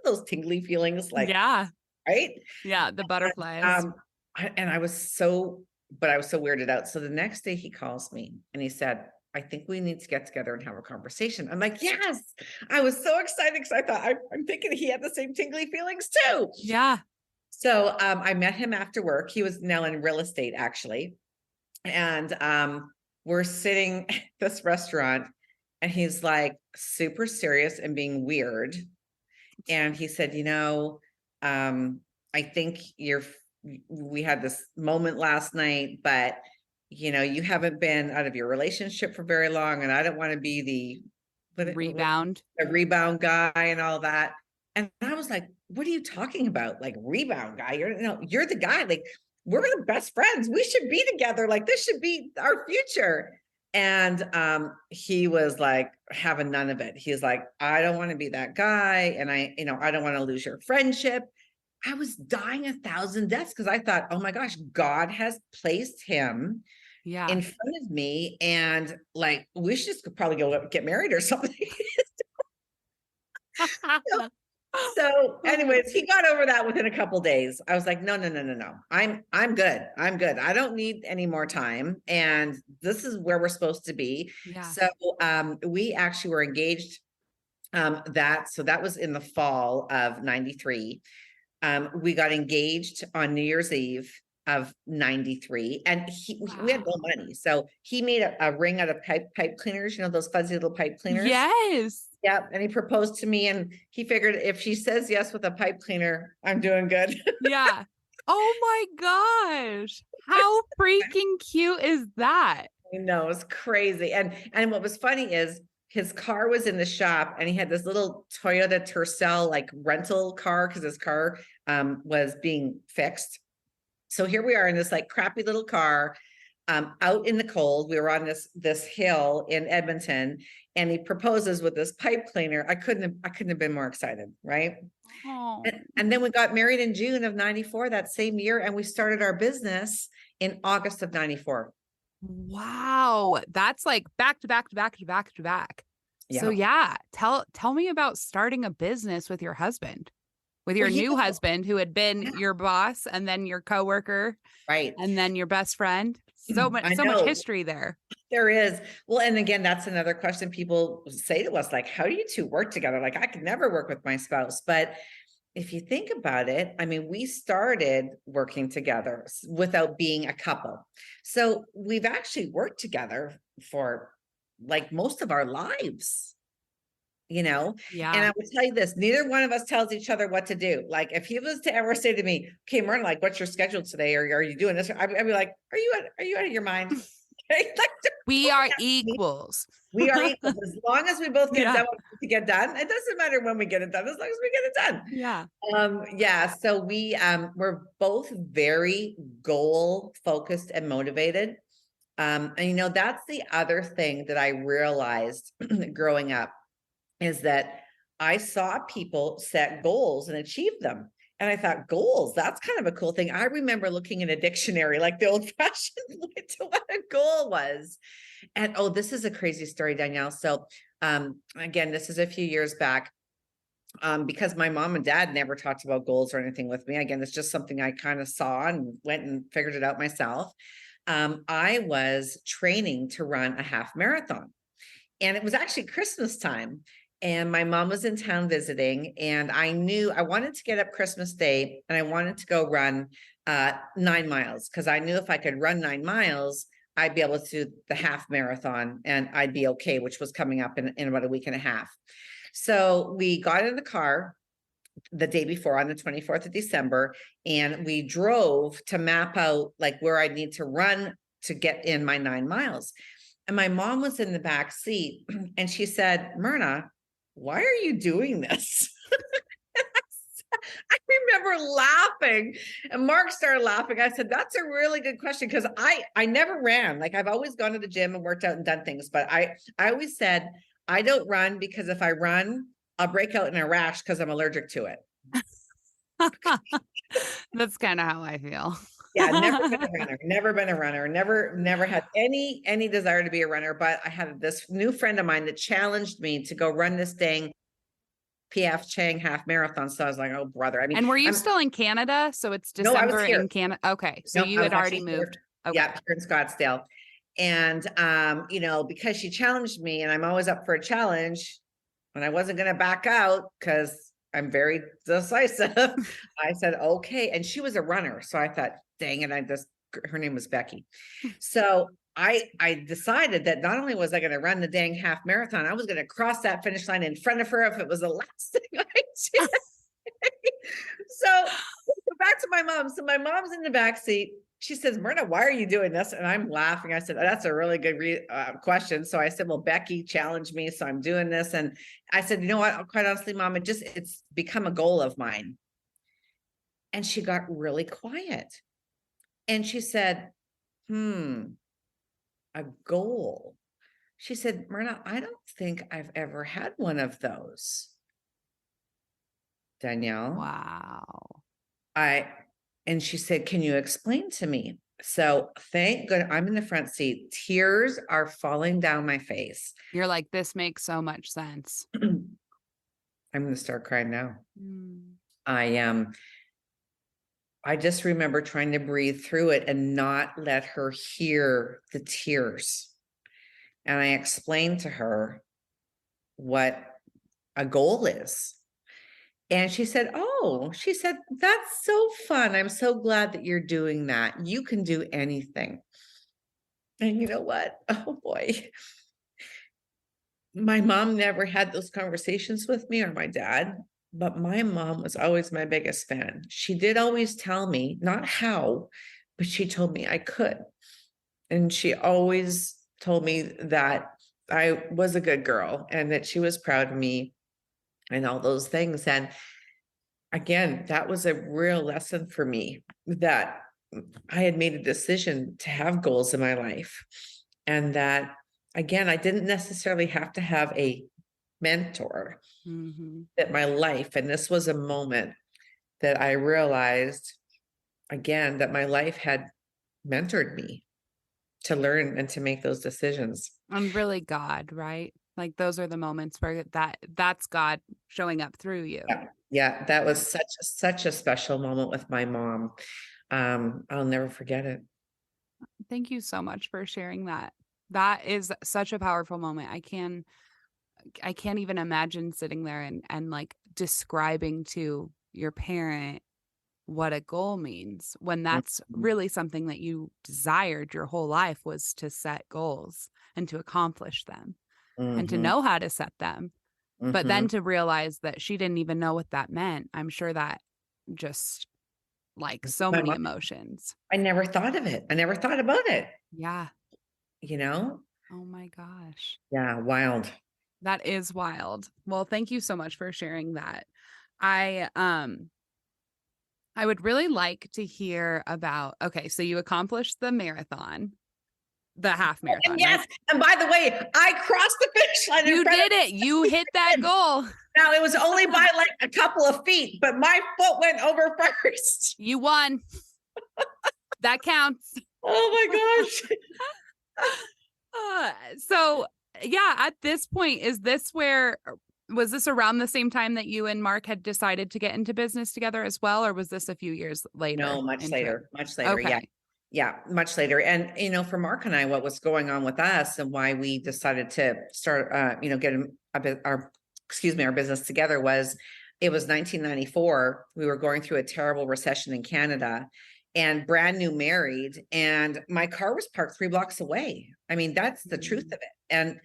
those tingly feelings, like, Yeah. right. Yeah. The butterflies. Um, and I was so weirded out. So the next day he calls me and he said, I think we need to get together and have a conversation. I'm like, yes. I was so excited because I thought I'm thinking he had the same tingly feelings too. Yeah. So I met him after work. He was now in real estate, actually. And we're sitting at this restaurant and he's like super serious and being weird. And he said, I think we had this moment last night, but you haven't been out of your relationship for very long. And I don't want to be Rebound. the rebound guy and all that. And I was like, what are you talking about? Like rebound guy? You're the guy. Like, we're the best friends. We should be together. Like, this should be our future. And he was like having none of it. He's like, I don't want to be that guy. And I don't want to lose your friendship. I was dying 1,000 deaths because I thought, oh my gosh, God has placed him Yeah. in front of me. And like, we should just probably go get married or something. So anyways, he got over that within a couple of days. I was like, no. I'm good. I'm good. I don't need any more time. And this is where we're supposed to be. Yeah. So we actually were engaged so that was in the fall of 93. We got engaged on New Year's Eve of 93 and we had no money. So he made a ring out of pipe cleaners, those fuzzy little pipe cleaners. Yes. Yeah. And he proposed to me and he figured if she says yes with a pipe cleaner, I'm doing good. Yeah. Oh my gosh. How freaking cute is that? I know, it's crazy. And what was funny is his car was in the shop and he had this little Toyota Tercel like rental car because his car was being fixed. So here we are in this like crappy little car out in the cold. We were on this hill in Edmonton and he proposes with this pipe cleaner. I couldn't have been more excited, right? Oh. And then we got married in June of 94 that same year and we started our business in August of 94. Wow. That's like back to back to back to back to back. So yeah, tell me about starting a business with your husband, with your new husband who had been your boss and then your coworker, right? And then your best friend. So much history there. There is. Well, and again, that's another question people say to us, like, how do you two work together? Like, I could never work with my spouse. But if you think about it, I mean, we started working together without being a couple. So we've actually worked together for like most of our lives, Yeah. And I will tell you this, neither one of us tells each other what to do. Like if he was to ever say to me, okay, Myrna, like, what's your schedule today? Or are you doing this? I'd be like, are you out of your mind? We are equals. We are equals. As long as we both get done what we get done, it doesn't matter when we get it done, as long as we get it done. Yeah. So we're both very goal focused and motivated. And that's the other thing that I realized growing up is that I saw people set goals and achieve them. And I thought, goals, that's kind of a cool thing. I remember looking in a dictionary, like the old fashioned way to what a goal was. And this is a crazy story, Danielle. So again, this is a few years back. Because my mom and dad never talked about goals or anything with me. Again, it's just something I kind of saw and went and figured it out myself. I was training to run a half marathon. And it was actually Christmas time. And my mom was in town visiting. And I knew I wanted to get up Christmas Day and I wanted to go run 9 miles because I knew if I could run 9 miles, I'd be able to do the half marathon and I'd be okay, which was coming up in about a week and a half. So we got in the car the day before on the 24th of December, and we drove to map out like where I'd need to run to get in my 9 miles. And my mom was in the back seat and she said, Myrna, why are you doing this? I remember laughing and Mark started laughing. I said, that's a really good question. Cause I never ran. Like I've always gone to the gym and worked out and done things, but I always said, I don't run because if I run, I'll break out in a rash because I'm allergic to it. That's kind of how I feel. Yeah, never been a runner, never had any desire to be a runner. But I had this new friend of mine that challenged me to go run this dang PF Chang half marathon. So I was like, oh brother. I mean, And were you still in Canada? So it's no, I was December here. in Canada. Okay. So No, you I had was already actually moved. here. Okay. Yeah, here in Scottsdale. And you know, because she challenged me and I'm always up for a challenge, and I wasn't going to back out because I'm very decisive. I said, okay. And she was a runner. So I thought, dang it, her name was Becky. So I decided that not only was I going to run the dang half marathon, I was going to cross that finish line in front of her if it was the last thing I did. So back to my mom. So my mom's in the back seat. She says, Myrna, why are you doing this? And I'm laughing. I said, oh, that's a really good question. So I said, well, Becky challenged me, so I'm doing this. And I said, you know what? Quite honestly, Mom, it's become a goal of mine. And she got really quiet. And she said, a goal. She said, Myrna, I don't think I've ever had one of those. Danielle. Wow. And she said, can you explain to me? So thank God I'm in the front seat. Tears are falling down my face. You're like, this makes so much sense. I'm going to start crying now. I just remember trying to breathe through it and not let her hear the tears. And I explained to her what a goal is. And she said, that's so fun. I'm so glad that you're doing that. You can do anything. And you know what? Oh boy. My mom never had those conversations with me, or my dad, but my mom was always my biggest fan. She did always tell me, not how, but she told me I could. And she always told me that I was a good girl and that she was proud of me and all those things. And again, that was a real lesson for me, that I had made a decision to have goals in my life. And that, again, I didn't necessarily have to have a mentor in my life. And this was a moment that I realized, again, that my life had mentored me to learn and to make those decisions. And really God, right? Like those are the moments where that's God showing up through you. Yeah, that was such a special moment with my mom. I'll never forget it. Thank you so much for sharing that. That is such a powerful moment. I can't even imagine sitting there and like describing to your parent what a goal means when that's really something that you desired your whole life, was to set goals and to accomplish them and to know how to set them. But then to realize that she didn't even know what that meant. I'm sure that just like so many emotions. I never thought of it. I never thought about it. Yeah. You know? Oh my gosh. Yeah, wild. That is wild. Well, thank you so much for sharing that. I would really like to hear about, okay, so you accomplished the marathon, the half marathon. And yes, right? and by the way, I crossed the finish line. You did it. You hit that goal. Now it was only by like a couple of feet, but my foot went over first. You won. That counts. Oh my gosh. So yeah, at this point, was this around the same time that you and Mark had decided to get into business together as well? Or was this a few years later? No, much later. Okay. Yeah. Yeah, much later. And, you know, for Mark and I, what was going on with us and why we decided to start, get our business together was, it was 1994. We were going through a terrible recession in Canada and brand new married. And my car was parked 3 blocks away. I mean, that's the truth of it. And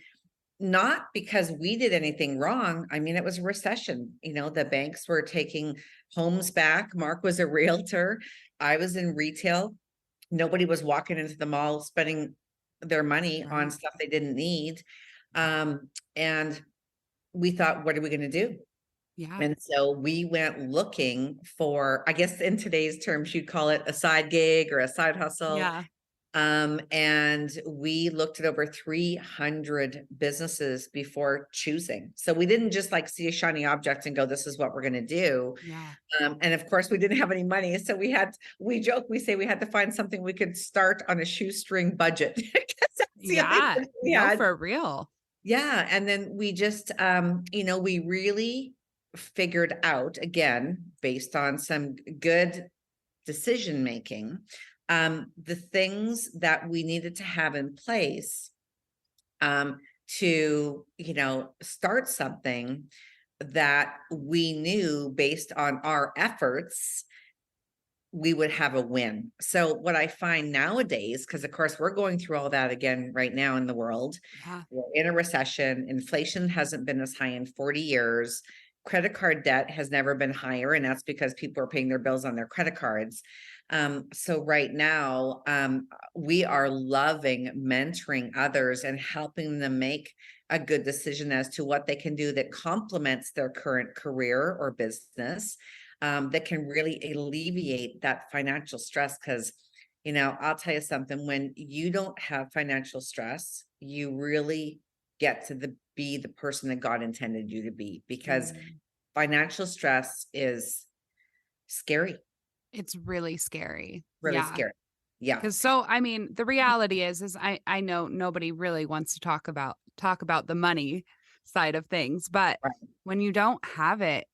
not because we did anything wrong. I mean, it was a recession. You know, the banks were taking homes back. Mark was a realtor. I was in retail. Nobody was walking into the mall spending their money on stuff they didn't need. And we thought, what are we going to do? Yeah. And so we went looking for, I guess in today's terms, you'd call it a side gig or a side hustle. Yeah. And we looked at over 300 businesses before choosing. So we didn't just like see a shiny object and go, this is what we're going to do. Yeah. And of course we didn't have any money. So we joke, we say we had to find something we could start on a shoestring budget. 'Cause that's the only Yeah. thing we No, had. for real. Yeah. And then we just, we really figured out, again, based on some good decision making, the things that we needed to have in place to, start something that we knew based on our efforts we would have a win. So what I find nowadays, because of course we're going through all that again right now in the world, Yeah. we're in a recession. Inflation hasn't been as high in 40 years. Credit card debt has never been higher, and that's because people are paying their bills on their credit cards. So right now, we are loving mentoring others and helping them make a good decision as to what they can do that complements their current career or business, that can really alleviate that financial stress. Because, I'll tell you something, when you don't have financial stress, you really get to be the person that God intended you to be, because Mm. financial stress is scary, It's really scary. really Yeah. scary. Yeah. Cause I mean, the reality is I know nobody really wants to talk about the money side of things, but Right. when you don't have it,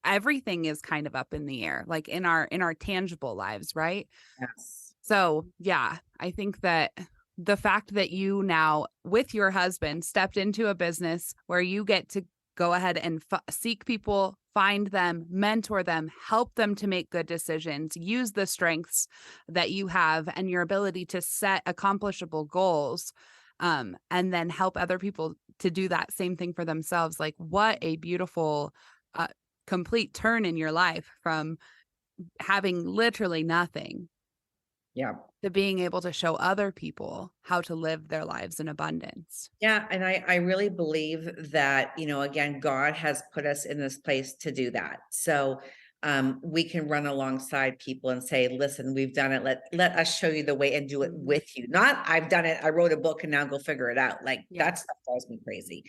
everything is kind of up in the air, like in our tangible lives, right? Yes. So, yeah, I think that the fact that you now, with your husband, stepped into a business where you get to go ahead and seek people, find them, mentor them, help them to make good decisions, use the strengths that you have and your ability to set accomplishable goals, and then help other people to do that same thing for themselves. Like, what a beautiful, uh, complete turn in your life from having literally nothing Yeah. to being able to show other people how to live their lives in abundance. Yeah. And I really believe that, again, God has put us in this place to do that. So we can run alongside people and say, listen, we've done it. Let us show you the way and do it Mhm. with you. Not I've done it. I wrote a book and now go figure it out. Like Yeah. that stuff drives me crazy.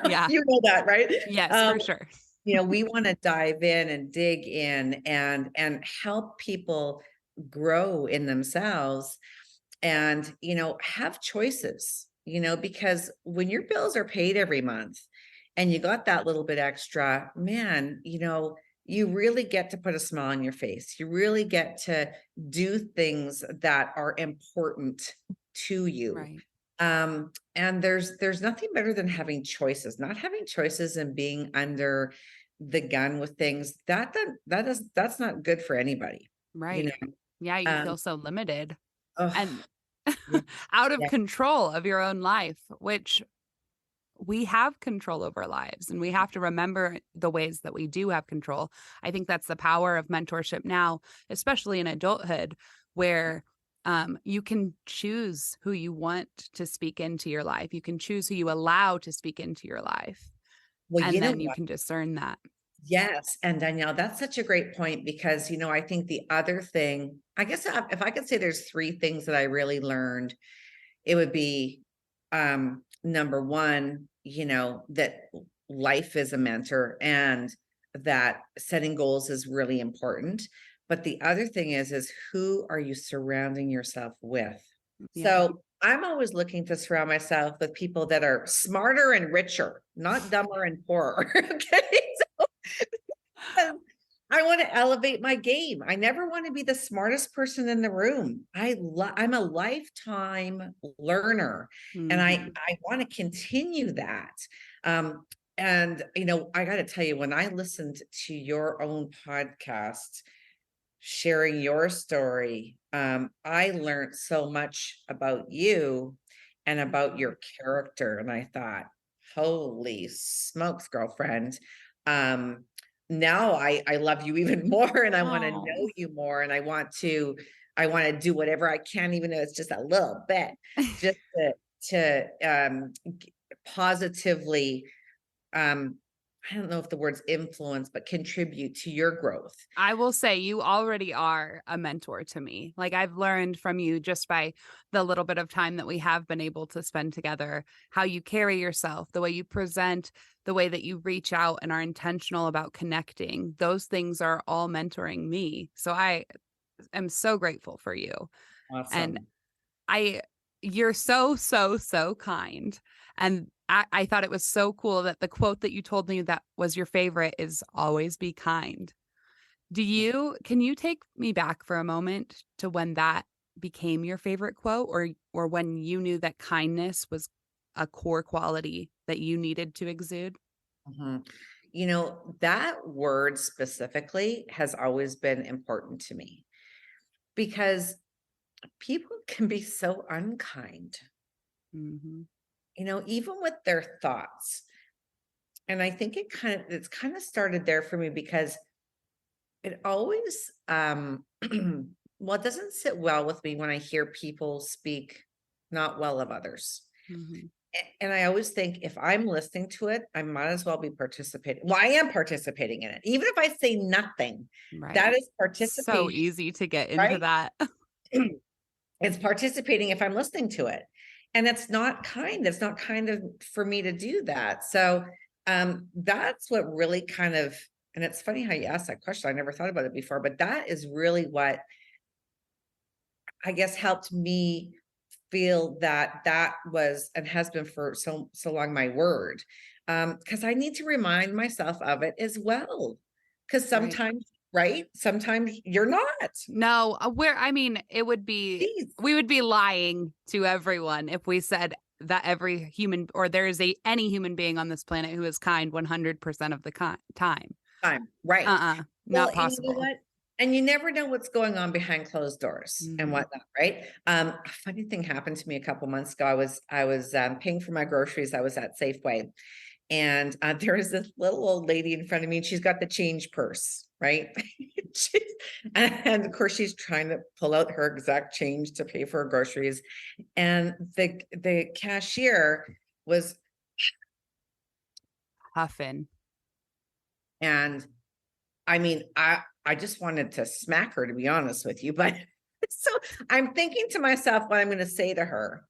Yeah. You know that, right? Yes, Um, for sure. we want to dive in and dig in and help people grow in themselves and have choices, because when your bills are paid every month and you got that little bit extra, man, you really get to put a smile on your face. You really get to do things that are important to you. Right. And there's nothing better than having choices. Not having choices and being under the gun with things that's not good for anybody, you Right. know. Yeah, you Um, feel so limited oh, and yeah, out of yeah, control of your own life, which we have control over our lives and we have to remember the ways that we do have control. I think that's the power of mentorship now, especially in adulthood, where you can choose who you want to speak into your life. You can choose who you allow to speak into your life. well, you And know then you what? can discern that. Yes, and Danielle, that's such a great point because, I think the other thing, I guess if I could say there's three things that I really learned, it would be number one, that life is a mentor and that setting goals is really important. But the other thing is who are you surrounding yourself with? Yeah. So I'm always looking to surround myself with people that are smarter and richer, not dumber and poorer. Okay. Um, I want to elevate my game. I never want to be the smartest person in the room. I'm a lifetime learner and Mhm. I want to continue that. Um, and I got to tell you, when I listened to your own podcast, sharing your story, I learned so much about you and about Mhm. your character. And I thought, holy smokes, girlfriend. Um, Now I love you even more and I want to know Oh. you more and I want to do whatever I can, even though it's just a little bit, just to positively um I don't know if the word's influence, but contribute to your growth. I will say you already are a mentor to me. Like I've learned from you just by the little bit of time that we have been able to spend together, how you carry yourself, the way you present, the way that you reach out and are intentional about connecting. Those things are all mentoring me. So I am so grateful for you. And Awesome. I you're so, so, so kind. And I thought it was so cool that the quote that you told me that was your favorite is always be kind. Can you take me back for a moment to when that became your favorite quote or when you knew that kindness was a core quality that you needed to exude? Mhm. That word specifically has always been important to me because people can be so unkind, Mhm. even with their thoughts. And I think it's kind of started there for me because it always well, it doesn't sit well with me when I hear people speak not well of others. Mhm. And I always think if I'm listening to it, I might as well be participating. Well, I am participating in it. Even if I say nothing, that Right. is So participating, easy to get into right? that. It's participating if I'm listening to it. And it's not kind. It's not kind of for me to do that. So that's what really kind of, and it's funny how you asked that question. I never thought about it before, but that is really what I guess helped me feel that that was and has been for so long my word. Because I need to remind myself of it as well. Because Right. sometimes, right? Sometimes you're not. No, where I mean, it would be Jeez. we would be lying to everyone if we said that every human or there is any human being on this planet who is kind 100% of the time. Time, right. Well, Not and you know possible. what? And you never know what's going on behind closed doors and Mhm. whatnot, right? A funny thing happened to me a couple months ago. I was paying for my groceries. I was at Safeway, and there was this little old lady in front of me, and she's got the change purse, right? She's- and of course, she's trying to pull out her exact change to pay for her groceries, and the cashier was, Huffin. and I mean, I just wanted to smack her, to be honest with you, but so I'm thinking to myself what I'm going to say to her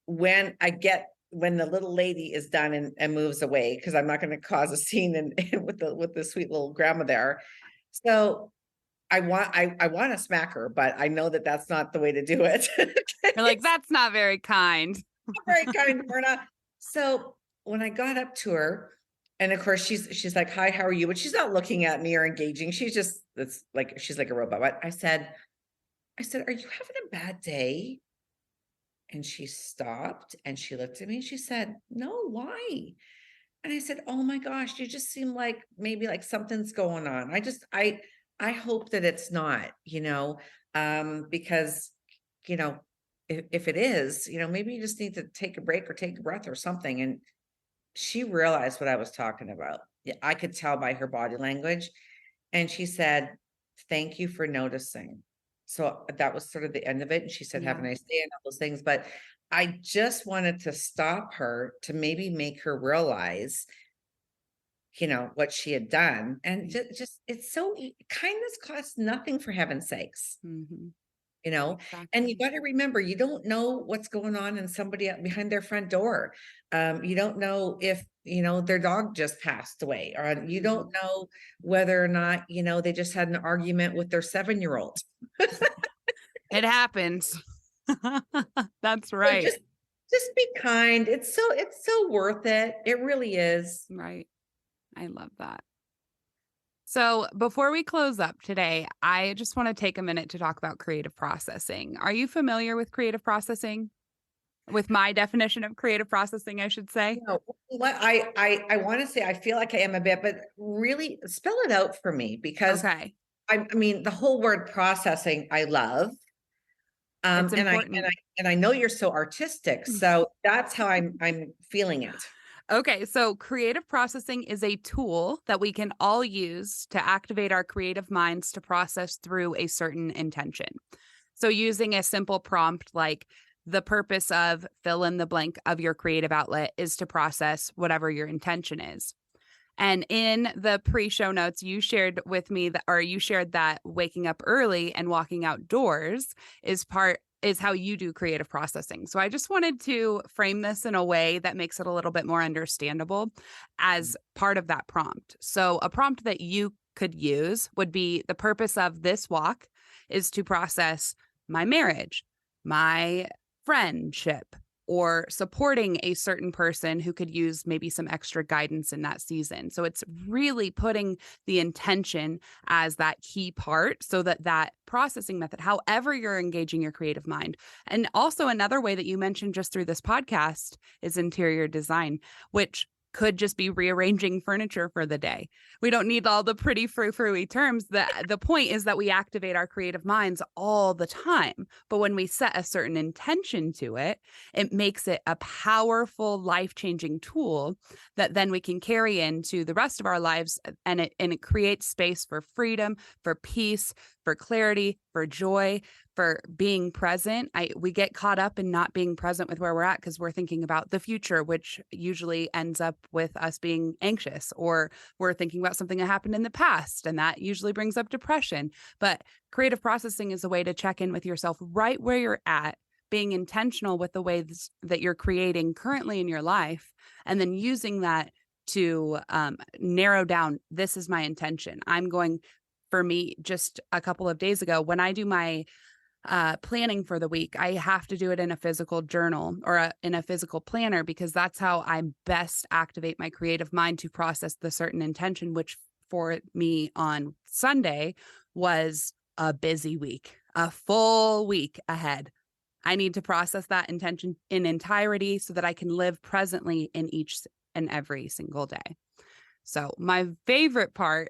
when the little lady is done and moves away, because I'm not going to cause a scene and with the sweet little grandma there. So I want to smack her, but I know that that's not the way to do it. You're like, that's not very kind. Very kind, Myrna. So when I got up to her, and of course she's like, "Hi, how are you?" But she's not looking at me or engaging. She's just it's like she's like a robot. But I said, "Are you having a bad day?" And she stopped and she looked at me and she said, "No, why?" And I said, "Oh my gosh, you just seem like maybe like something's going on. I hope that it's not, because you know, if it is, maybe you just need to take a break or take a breath or something." And she realized what I was talking about. Yeah, I could tell by her body language. And she said, "Thank you for noticing." So that was sort of the end of it. And she said, "Have a Yeah. nice day," and all those things. But I just wanted to stop her to maybe make her realize, what she had done. And just it's so kindness costs nothing, for heaven's sakes. Mhm. You know, and you Exactly. got to remember, you don't know what's going on in somebody behind their front door. You don't know if, their dog just passed away, or you don't Mhm. know whether or not, they just had an argument with their 7-year-old. It happens. That's So right. just be kind. It's so worth it. It really is. Right. I love that. So, before we close up today, I just want to take a minute to talk about creative processing. Are you familiar with creative processing? With my definition of creative processing, I should say? What I want to say, I feel like I am a bit, but really spell it out for me, because Okay. I mean, the whole word processing, I love. It's And I and important. I and I know you're so artistic, so that's how I'm feeling it. Okay, so creative processing is a tool that we can all use to activate our creative minds to process through a certain intention. So, using a simple prompt like the purpose of fill in the blank of your creative outlet is to process whatever your intention is. And in the pre-show notes, you shared with me that, or you shared that waking up early and walking outdoors is how you do creative processing. So I just wanted to frame this in a way that makes it a little bit more understandable as part of that prompt. So a prompt that you could use would be: the purpose of this walk is to process my marriage, my friendship, or supporting a certain person who could use maybe some extra guidance in that season. So it's really putting the intention as that key part, so that that processing method, however you're engaging your creative mind. And also another way that you mentioned just through this podcast is interior design, which could just be rearranging furniture for the day. We don't need all the pretty frou-frou-y terms. The point is that we activate our creative minds all the time. But when we set a certain intention to it, it makes it a powerful, life-changing tool that then we can carry into the rest of our lives. And it creates space for freedom, for peace, for clarity, for joy, for being present. We get caught up in not being present with where we're at because we're thinking about the future, which usually ends up with us being anxious, or we're thinking about something that happened in the past, and that usually brings up depression. But creative processing is a way to check in with yourself right where you're at, being intentional with the ways that you're creating currently in your life, and then using that to narrow down, this is my intention. For me, just a couple of days ago, when I do my planning for the week, I have to do it in a physical journal or in a physical planner, because that's how I best activate my creative mind to process the certain intention, which for me on Sunday was a busy week, a full week ahead. I need to process that intention in entirety so that I can live presently in each and every single day. So my favorite part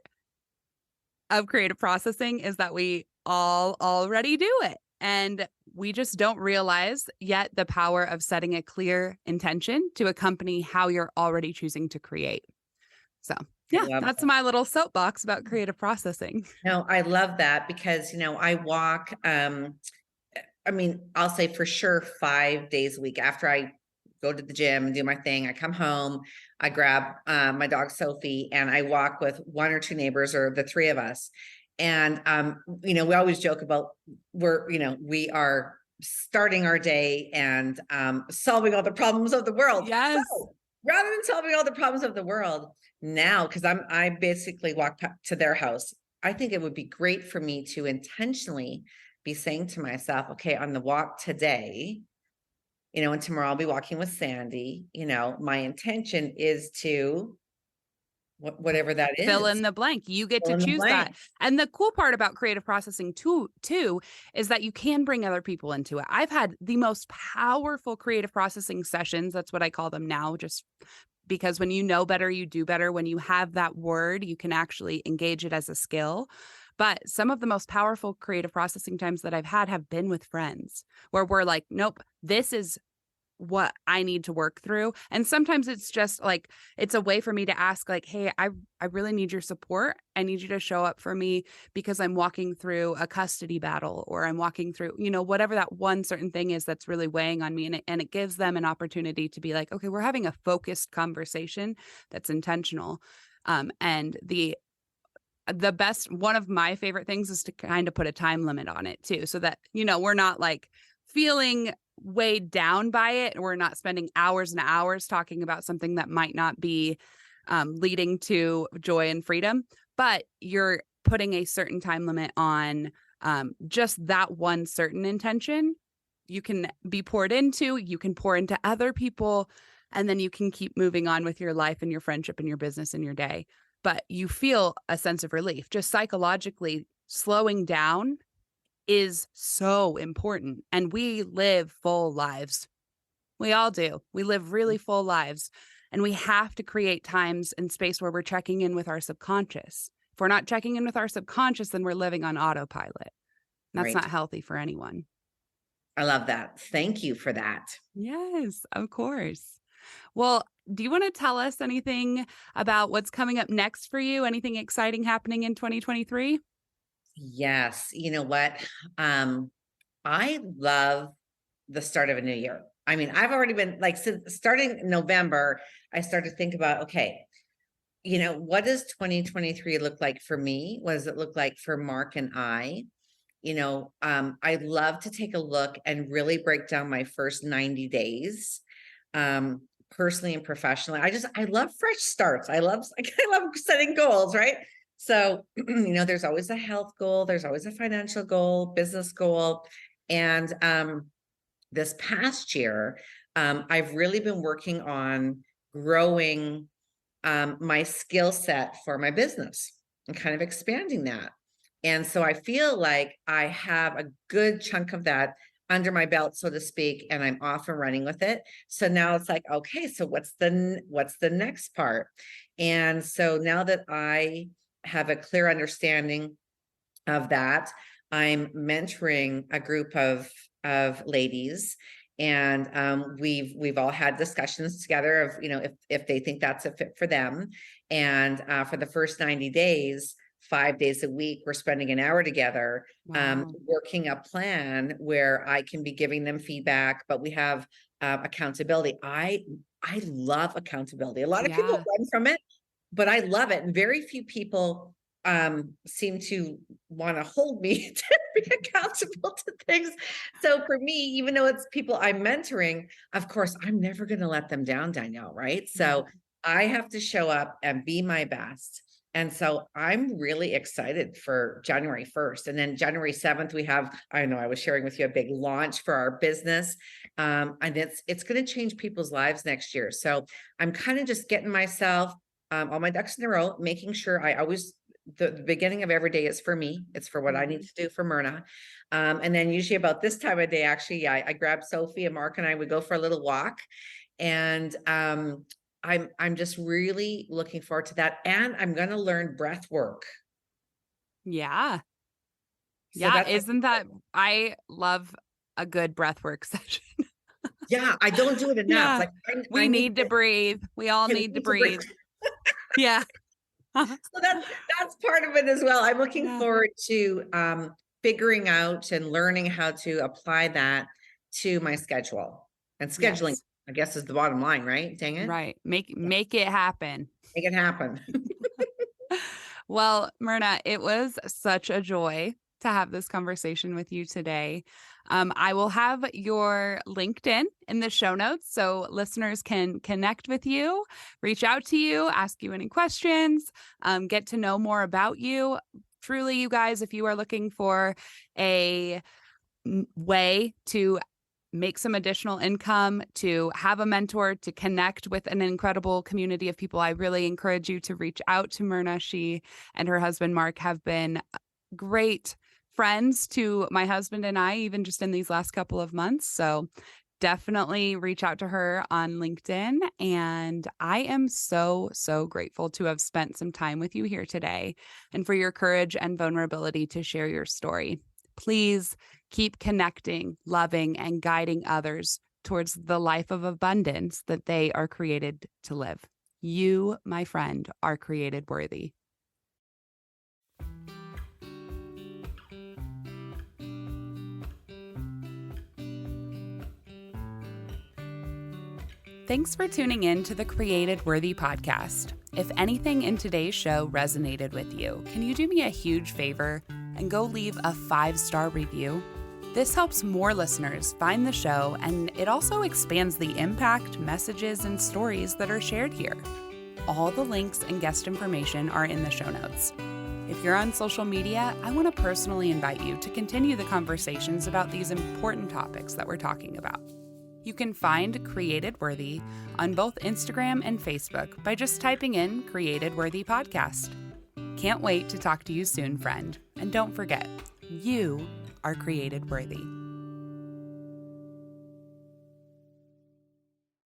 of creative processing is that we all already do it. And we just don't realize yet the power of setting a clear intention to accompany how you're already choosing to create. So, I yeah, love that's that. my little soapbox about creative processing. No, I love that because, I walk, I'll say for sure 5 days a week. After I go to the gym and do my thing, I come home, I grab my dog Sophie, and I walk with one or two neighbors or the three of us. And we always joke about we are starting our day and solving all the problems of the world. Yes. So rather than solving all the problems of the world now, because I basically walk to their house, I think it would be great for me to intentionally be saying to myself, okay, on the walk today, and tomorrow I'll be walking with Sandy, my intention is to whatever that Fill is, in the blank. You get fill to in the choose that. blank. And the cool part about creative processing too is that you can bring other people into it. I've had the most powerful creative processing sessions. That's what I call them now, just because when you know better, you do better. When you have that word, you can actually engage it as a skill. But some of the most powerful creative processing times that I've had have been with friends, where we're like, nope, this is what I need to work through. And sometimes it's just like, it's a way for me to ask, like, hey, I really need your support. I need you to show up for me because I'm walking through a custody battle, or I'm walking through, whatever that one certain thing is that's really weighing on me. And it gives them an opportunity to be like, okay, we're having a focused conversation that's intentional. And one of my favorite things is to kind of put a time limit on it too, so that, we're not like feeling weighed down by it. We're not spending hours and hours talking about something that might not be leading to joy and freedom, but you're putting a certain time limit on just that one certain intention. You can be poured into, you can pour into other people, and then you can keep moving on with your life and your friendship and your business and your day. But you feel a sense of relief. Just psychologically, slowing down is so important. And we live full lives. We all do. We live really full lives. And we have to create times and space where we're checking in with our subconscious. If we're not checking in with our subconscious, then we're living on autopilot. That's Right. not healthy for anyone. I love that. Thank you for that. Yes, of course. Well, do you want to tell us anything about what's coming up next for you? Anything exciting happening in 2023? Yes. You know what? I love the start of a new year. I've already been like, since starting November, I started to think about, okay, what does 2023 look like for me? What does it look like for Mark and I? I love to take a look and really break down my first 90 days, personally and professionally. I love fresh starts. I love setting goals, right? So, there's always a health goal, there's always a financial goal, business goal. And this past year, I've really been working on growing my skill set for my business and kind of expanding that. And so I feel like I have a good chunk of that under my belt, so to speak, and I'm off and running with it. So now it's like, okay, so what's the next part? And so now that I have a clear understanding of that, I'm mentoring a group of ladies, and we've all had discussions together of if they think that's a fit for them. And for the first 90 days, 5 days a week, we're spending an hour together, Wow. working a plan where I can be giving them feedback, but we have accountability. I love accountability. A lot of people Yeah. run from it, but I love it. And very few people seem to want to hold me to be accountable to things. So for me, even though it's people I'm mentoring, of course, I'm never going to let them down, Danielle, right? So I have to show up and be my best. And so I'm really excited for January 1st. And then January 7th, we have, I know I was sharing with you a big launch for our business. And it's going to change people's lives next year. So I'm kind of just getting myself all my ducks in a row, making sure the beginning of every day is for me. It's for what I need to do for Myrna. And then usually about this time of day, actually, I grab Sophie and Mark and I would go for a little walk. And I'm just really looking forward to that. And I'm going to learn breath work. Yeah. So Yeah. that's Isn't that, I love a good breath work session. yeah, I don't do it enough. Yeah. Like We I need to breathe. We all need to breathe. Yeah. So that's part of it as well. I'm looking Yeah. forward to figuring out and learning how to apply that to my schedule. And scheduling, Yes. I guess, is the bottom line, right? Dang it. Right. Make it happen. Make it happen. Well, Myrna, it was such a joy to have this conversation with you today. I will have your LinkedIn in the show notes so listeners can connect with you, reach out to you, ask you any questions, get to know more about you. Truly, you guys, if you are looking for a way to make some additional income, to have a mentor, to connect with an incredible community of people, I really encourage you to reach out to Myrna. She and her husband, Mark, have been great friends to my husband and I, even just in these last couple of months. So definitely reach out to her on LinkedIn. And I am so, so grateful to have spent some time with you here today and for your courage and vulnerability to share your story. Please keep connecting, loving, and guiding others towards the life of abundance that they are created to live. You, my friend, are created worthy. Thanks for tuning in to the Created Worthy podcast. If anything in today's show resonated with you, can you do me a huge favor and go leave a 5-star review? This helps more listeners find the show, and it also expands the impact, messages, and stories that are shared here. All the links and guest information are in the show notes. If you're on social media, I want to personally invite you to continue the conversations about these important topics that we're talking about. You can find Created Worthy on both Instagram and Facebook by just typing in Created Worthy Podcast. Can't wait to talk to you soon, friend. And don't forget, you are created worthy.